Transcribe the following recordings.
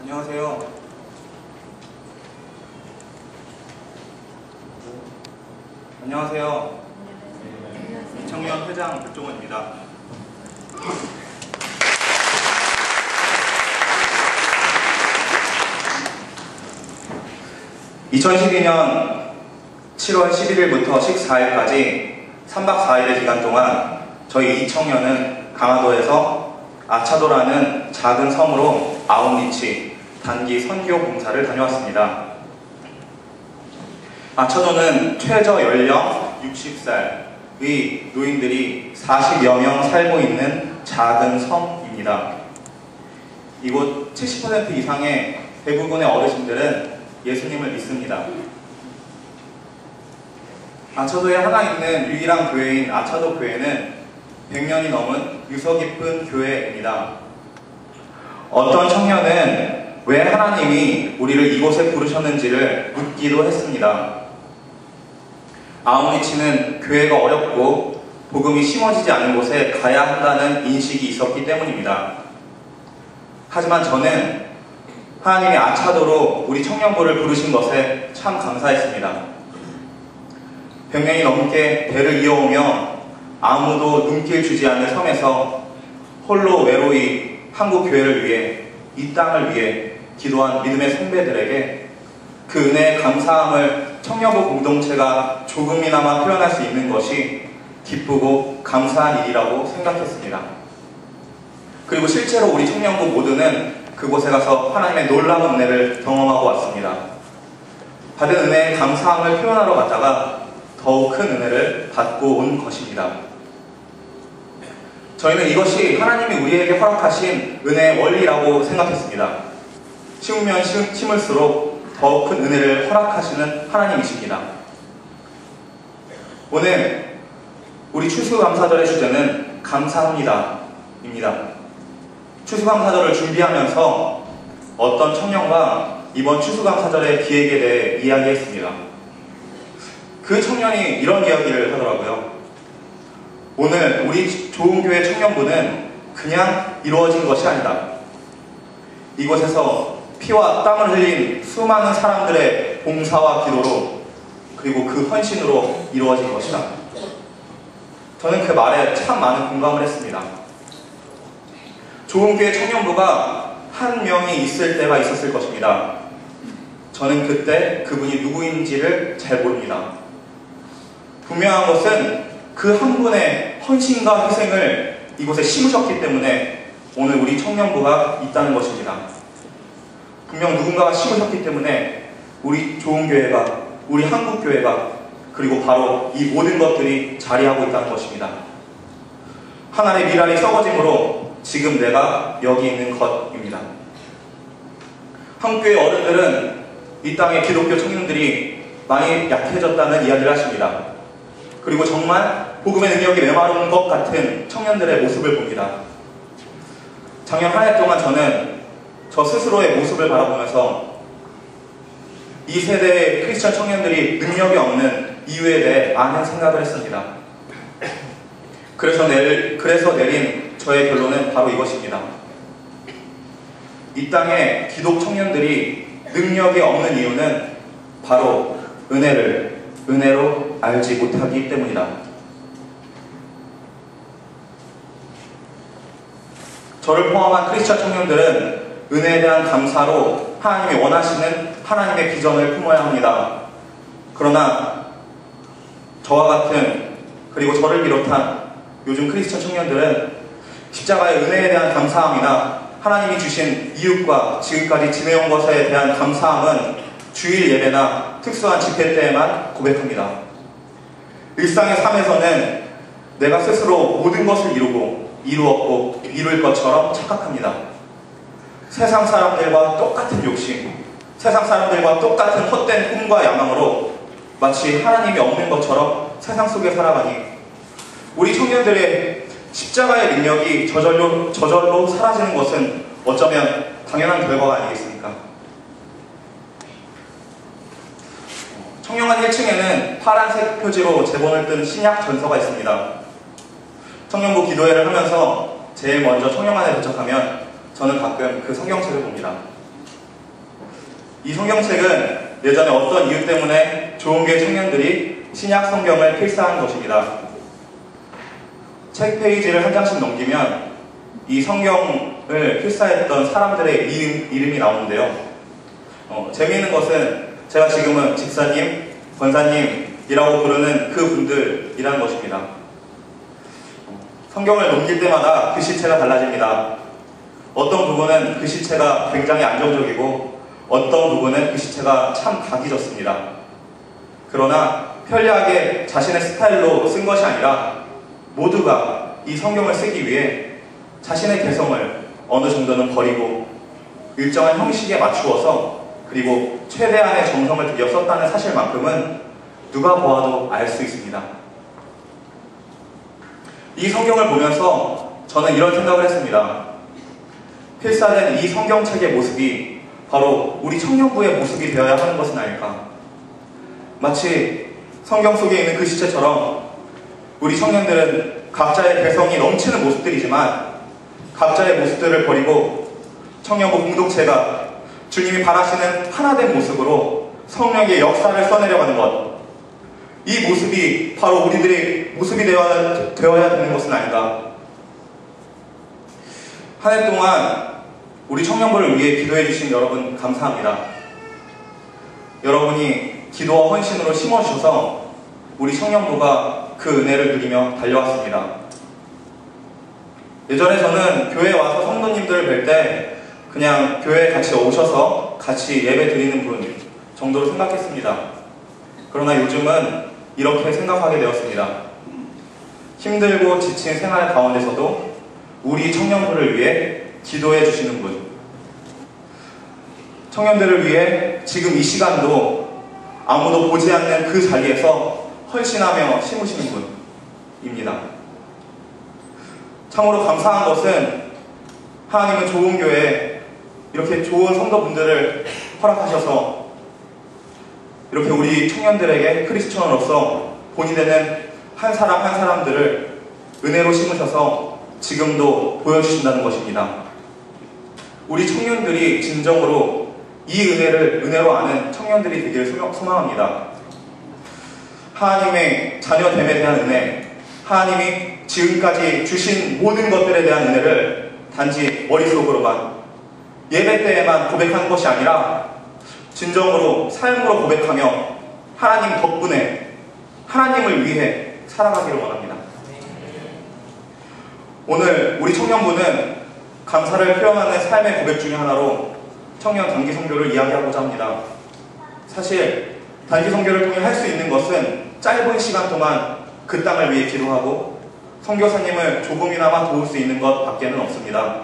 안녕하세요. 안녕하세요. 청년 회장 백종원입니다. 2012년 7월 11일부터 14일까지 3박 4일의 기간 동안 저희 이 청년은 강화도에서 아차도라는 작은 섬으로 아웃리치 단기 선교 봉사를 다녀왔습니다. 아차도는 최저 연령 60살의 노인들이 40여 명 살고 있는 작은 섬입니다. 이곳 70% 이상의 대부분의 어르신들은 예수님을 믿습니다. 아차도에 하나 있는 유일한 교회인 아차도 교회는 100년이 넘은 유서 깊은 교회입니다. 어떤 청년은 왜 하나님이 우리를 이곳에 부르셨는지를 묻기도 했습니다. 아웃리치는 교회가 어렵고 복음이 심어지지 않은 곳에 가야 한다는 인식이 있었기 때문입니다. 하지만 저는 하나님이 아차도로 우리 청년부를 부르신 것에 참 감사했습니다. 100년이 넘게 배를 이어오며 아무도 눈길 주지 않는 섬에서 홀로 외로이 한국 교회를 위해 이 땅을 위해 기도한 믿음의 선배들에게 그 은혜의 감사함을 청년부 공동체가 조금이나마 표현할 수 있는 것이 기쁘고 감사한 일이라고 생각했습니다. 그리고 실제로 우리 청년부 모두는 그곳에 가서 하나님의 놀라운 은혜를 경험하고 왔습니다. 받은 은혜의 감사함을 표현하러 갔다가 더욱 큰 은혜를 받고 온 것입니다. 저희는 이것이 하나님이 우리에게 허락하신 은혜의 원리라고 생각했습니다. 심으면 심을수록 더욱 큰 은혜를 허락하시는 하나님이십니다. 오늘 우리 추수감사절의 주제는 감사합니다 입니다. 추수감사절을 준비하면서 어떤 청년과 이번 추수감사절의 기획에 대해 이야기했습니다. 그 청년이 이런 이야기를 하더라고요. 오늘 우리 좋은교회 청년부는 그냥 이루어진 것이 아니다. 이곳에서 피와 땀을 흘린 수많은 사람들의 봉사와 기도로 그리고 그 헌신으로 이루어진 것이다. 저는 그 말에 참 많은 공감을 했습니다. 좋은교회 청년부가 한 명이 있을 때가 있었을 것입니다. 저는 그때 그분이 누구인지를 잘 모릅니다. 분명한 것은 그 한 분의 헌신과 희생을 이곳에 심으셨기 때문에 오늘 우리 청년부가 있다는 것입니다. 분명 누군가가 심으셨기 때문에 우리 좋은교회가, 우리 한국교회가, 그리고 바로 이 모든 것들이 자리하고 있다는 것입니다. 하나의 미랄이 썩어짐으로 지금 내가 여기 있는 것입니다. 한국교회 어른들은 이 땅의 기독교 청년들이 많이 약해졌다는 이야기를 하십니다. 그리고 정말 복음의 능력이 메마른 것 같은 청년들의 모습을 봅니다. 작년 한 해 동안 저는 저 스스로의 모습을 바라보면서 이 세대의 크리스천 청년들이 능력이 없는 이유에 대해 많은 생각을 했습니다. 그래서 내린 저의 결론은 바로 이것입니다. 이 땅의 기독 청년들이 능력이 없는 이유는 바로 은혜로 알지 못하기 때문이다. 저를 포함한 크리스천 청년들은 은혜에 대한 감사로 하나님이 원하시는 하나님의 비전을 품어야 합니다. 그러나 저와 같은, 그리고 저를 비롯한 요즘 크리스천 청년들은 십자가의 은혜에 대한 감사함이나 하나님이 주신 이웃과 지금까지 지내온 것에 대한 감사함은 주일 예배나 특수한 집회 때에만 고백합니다. 일상의 삶에서는 내가 스스로 모든 것을 이루었고 이룰 것처럼 착각합니다. 세상 사람들과 똑같은 욕심, 세상 사람들과 똑같은 헛된 꿈과 야망으로 마치 하나님이 없는 것처럼 세상 속에 살아가니 우리 청년들의 십자가의 능력이 저절로 사라지는 것은 어쩌면 당연한 결과가 아니겠습니까? 청년관 1층에는 파란색 표지로 제본을 뜬 신약 전서가 있습니다. 청년부 기도회를 하면서 제일 먼저 청년관에 도착하면 저는 가끔 그 성경책을 봅니다. 이 성경책은 예전에 어떤 이유 때문에 조은교회 청년들이 신약 성경을 필사한 것입니다. 책 페이지를 한 장씩 넘기면 이 성경을 필사했던 사람들의 이름이 나오는데요. 재미있는 것은 제가 지금은 집사님, 권사님이라고 부르는 그 분들이라는 것입니다. 성경을 넘길 때마다 글씨체가 달라집니다. 어떤 부분은 글씨체가 굉장히 안정적이고 어떤 부분은 글씨체가 참 각이 졌습니다. 그러나 편리하게 자신의 스타일로 쓴 것이 아니라 모두가 이 성경을 쓰기 위해 자신의 개성을 어느 정도는 버리고 일정한 형식에 맞추어서 그리고 최대한의 정성을 들여 썼다는 사실만큼은 누가 보아도 알 수 있습니다. 이 성경을 보면서 저는 이런 생각을 했습니다. 필사된 이 성경책의 모습이 바로 우리 청년부의 모습이 되어야 하는 것은 아닐까. 마치 성경 속에 있는 글씨체처럼 우리 청년들은 각자의 개성이 넘치는 모습들이지만 각자의 모습들을 버리고 청년부 공동체가 주님이 바라시는 하나된 모습으로 성령의 역사를 써내려가는 것, 이 모습이 바로 우리들의 모습이 되어야 되는 것은 아닌가. 한 해 동안 우리 청년부를 위해 기도해 주신 여러분 감사합니다. 여러분이 기도와 헌신으로 심어주셔서 우리 청년부가 그 은혜를 누리며 달려왔습니다. 예전에 저는 교회에 와서 성도님들을 뵐 때 그냥 교회에 같이 오셔서 같이 예배 드리는 분 정도로 생각했습니다. 그러나 요즘은 이렇게 생각하게 되었습니다. 힘들고 지친 생활 가운데서도 우리 청년부를 위해 기도해 주시는 분, 청년들을 위해 지금 이 시간도 아무도 보지 않는 그 자리에서 헌신하며 심으시는 분입니다. 참으로 감사한 것은 하나님은 좋은 교회에 이렇게 좋은 성도분들을 허락하셔서 이렇게 우리 청년들에게 크리스천으로서 본이 되는 한 사람 한 사람들을 은혜로 심으셔서 지금도 보여주신다는 것입니다. 우리 청년들이 진정으로 이 은혜를 은혜로 아는 청년들이 되기를 소망합니다. 하나님의 자녀됨에 대한 은혜, 하나님이 지금까지 주신 모든 것들에 대한 은혜를 단지 머릿속으로만 예배 때에만 고백하는 것이 아니라 진정으로 삶으로 고백하며 하나님 덕분에 하나님을 위해 살아가기를 원합니다. 오늘 우리 청년부는 감사를 표현하는 삶의 고백 중에 하나로 청년 단기 선교를 이야기하고자 합니다. 사실 단기 선교를 통해 할 수 있는 것은 짧은 시간 동안 그 땅을 위해 기도하고 선교사님을 조금이나마 도울 수 있는 것 밖에는 없습니다.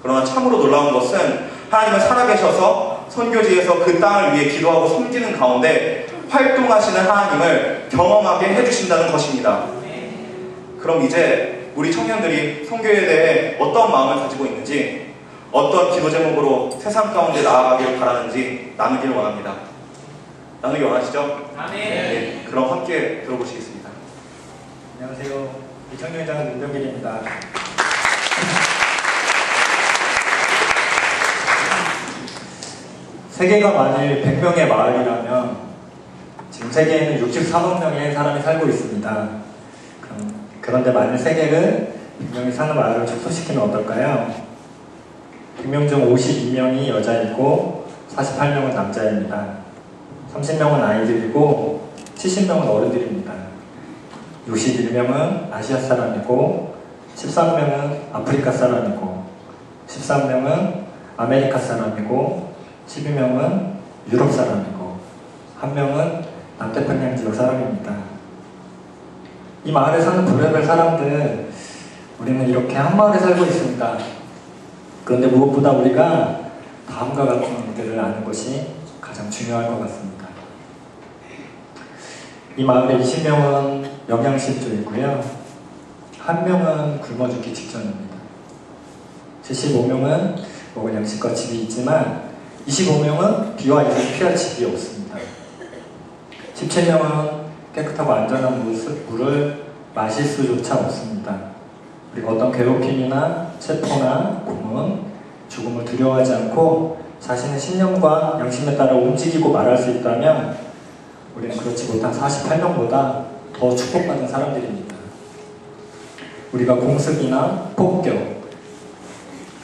그러나 참으로 놀라운 것은 하나님은 살아계셔서 선교지에서 그 땅을 위해 기도하고 섬기는 가운데 활동하시는 하나님을 경험하게 해주신다는 것입니다. 그럼 이제 우리 청년들이 선교에 대해 어떤 마음을 가지고 있는지, 어떤 기도 제목으로 세상 가운데 나아가길 바라는지 나누길 원합니다. 나누기 원하시죠? 네, 그럼 함께 들어보시겠습니다. 안녕하세요. 이청년회장 문병길입니다. 세계가 만일 100명의 마을이라면 지금 세계에는 64만 명의 사람이 살고 있습니다. 그런데 만일 세계를 100명이 사는 마을을 축소시키면 어떨까요? 100명 중 52명이 여자이고 48명은 남자입니다. 30명은 아이들이고 70명은 어른들입니다. 61명은 아시아 사람이고 13명은 아프리카 사람이고 13명은 아메리카 사람이고 12명은 유럽 사람이고 1명은 남태평양 지역 사람입니다. 이 마을에 사는 별의별 사람들, 우리는 이렇게 한 마을에 살고 있습니다. 그런데 무엇보다 우리가 다음과 같은 일들을 아는 것이 가장 중요할 것 같습니다. 이 마을에 20명은 영양실조이고요. 1명은 굶어 죽기 직전입니다. 75명은 먹을 양식과 집이 있지만 25명은 비와 이슬을 피할 집이 없습니다. 17명은 깨끗하고 안전한 물을 마실 수조차 없습니다. 그리고 어떤 괴롭힘이나 체포나 고문, 죽음을 두려워하지 않고 자신의 신념과 양심에 따라 움직이고 말할 수 있다면 우리는 그렇지 못한 48명보다 더 축복받는 사람들입니다. 우리가 공습이나 폭격,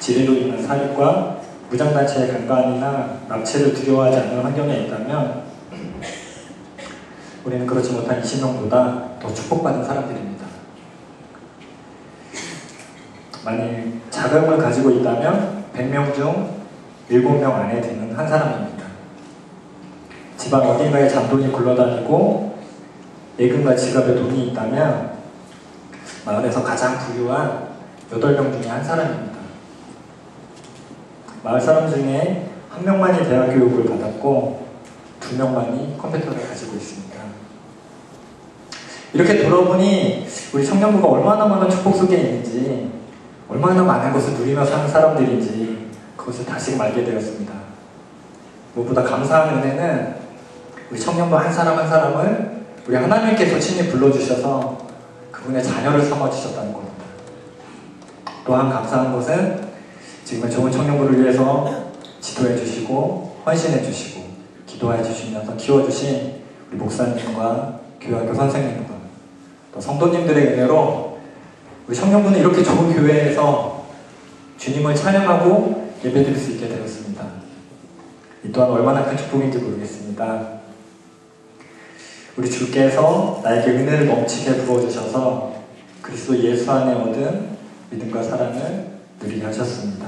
지리로 인한 살인과 무장단체의 강간이나 납치를 두려워하지 않는 환경에 있다면 우리는 그렇지 못한 20명보다 더 축복받는 사람들입니다. 만일 자금을 가지고 있다면 100명 중 7명 안에 드는 한 사람입니다. 집안 어딘가에 잔돈이 굴러다니고 예금과 지갑에 돈이 있다면 마을에서 가장 부유한 8명 중에 한 사람입니다. 마을 사람 중에 1명만이 대학 교육을 받았고 2명만이 컴퓨터를 가지고 있습니다. 이렇게 돌아보니 우리 청년부가 얼마나 많은 축복 속에 있는지, 얼마나 많은 것을 누리며 사는 사람들인지 그것을 다시금 알게 되었습니다. 무엇보다 감사한 은혜는 우리 청년부 한 사람 한 사람을 우리 하나님께서 친히 불러주셔서 그분의 자녀를 삼아주셨다는 겁니다. 또한 감사한 것은 지금의 좋은 청년부를 위해서 지도해 주시고 헌신해 주시고 기도해 주시면서 키워주신 우리 목사님과 교회학교 선생님과 또 성도님들의 은혜로 우리 청년부는 이렇게 좋은 교회에서 주님을 찬양하고 예배드릴 수 있게 되었습니다. 이 또한 얼마나 큰 축복인지 모르겠습니다. 우리 주께서 나에게 은혜를 넘치게 부어주셔서 그리스도 예수 안에 얻은 믿음과 사랑을 누리게 하셨습니다.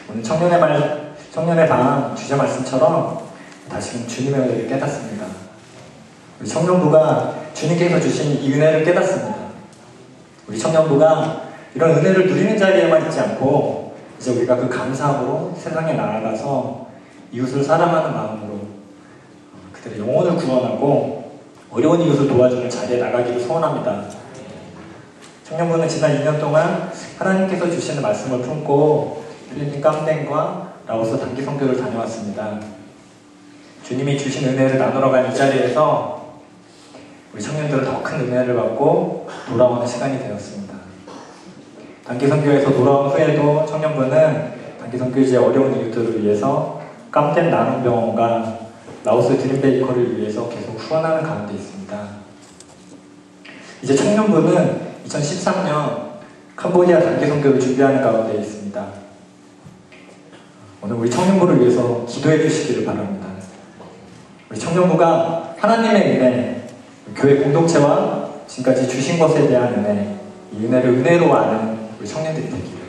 오늘 청년의 방 주제 말씀처럼 다시금 주님의 은혜를 깨닫습니다. 우리 청년부가 주님께서 주신 이 은혜를 깨닫습니다. 우리 청년부가 이런 은혜를 누리는 자리에만 있지 않고 이제 우리가 그 감사함으로 세상에 나아가서 이웃을 사랑하는 마음으로 그들의 영혼을 구원하고 어려운 이웃을 도와주는 자리에 나가기를 소원합니다. 청년부는 지난 2년 동안 하나님께서 주시는 말씀을 품고 필리핀 깜댕과 라오스 단기 선교를 다녀왔습니다. 주님이 주신 은혜를 나누러 간 이 자리에서 우리 청년들은 더 큰 은혜를 받고 돌아오는 시간이 되었습니다. 단기 선교에서 돌아온 후에도 청년부는 단기 선교지의 어려운 이웃들을 위해서 깜댕 나눔병원과 라오스 드림베이커를 위해서 계속 후원하는 가운데 있습니다. 이제 청년부는 2013년 캄보디아 단기 선교를 준비하는 가운데 있습니다. 오늘 우리 청년부를 위해서 기도해 주시기를 바랍니다. 우리 청년부가 하나님의 은혜, 교회 공동체와 지금까지 주신 것에 대한 은혜, 이 은혜를 은혜로 아는 우리 청년들이 되기를,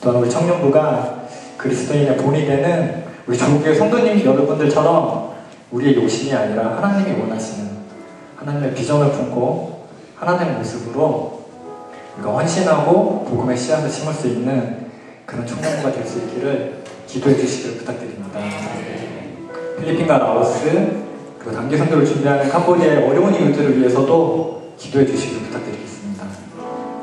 또한 우리 청년부가 그리스도인의 본이 되는 우리 조국의 성도님 여러분들처럼 우리의 욕심이 아니라 하나님이 원하시는 하나님의 비전을 품고 하나님의 모습으로 우리가 헌신하고 복음의 씨앗을 심을 수 있는 그런 청년부가 될 수 있기를 기도해 주시기를 부탁드립니다. 필리핀과 라오스 그리고 단기 선교를 준비하는 캄보디아의 어려운 이웃들을 위해서도 기도해 주시기를 부탁드리겠습니다.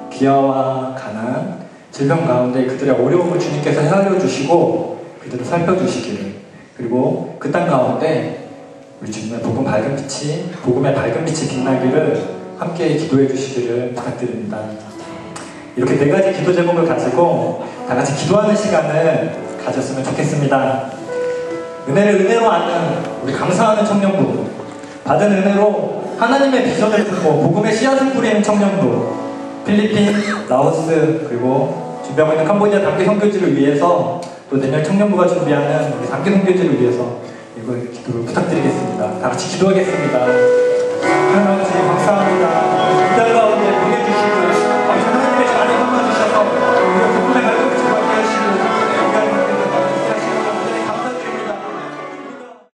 기아와 가난, 질병 가운데 그들의 어려움을 주님께서 헤아려 주시고 그들을 살펴주시기를, 그리고 그 땅 가운데 우리 주님의 복음의 밝은 빛이 빛나기를 함께 기도해 주시기를 부탁드립니다. 이렇게 4가지 기도 제목을 가지고 다 같이 기도하는 시간을 가졌으면 좋겠습니다. 은혜를 은혜로 아는 우리 감사하는 청년부, 받은 은혜로 하나님의 비전을 품고 복음의 씨앗을 뿌리는 청년부, 필리핀, 라오스 그리고 준비하고 있는 캄보디아 단기 선교지를 위해서 또 내년 청년부가 준비하는 우리 단기 선교지를 위해서 이걸 기도를 부탁드리겠습니다. 다 같이 기도하겠습니다. 하나님 아버지 감사합니다.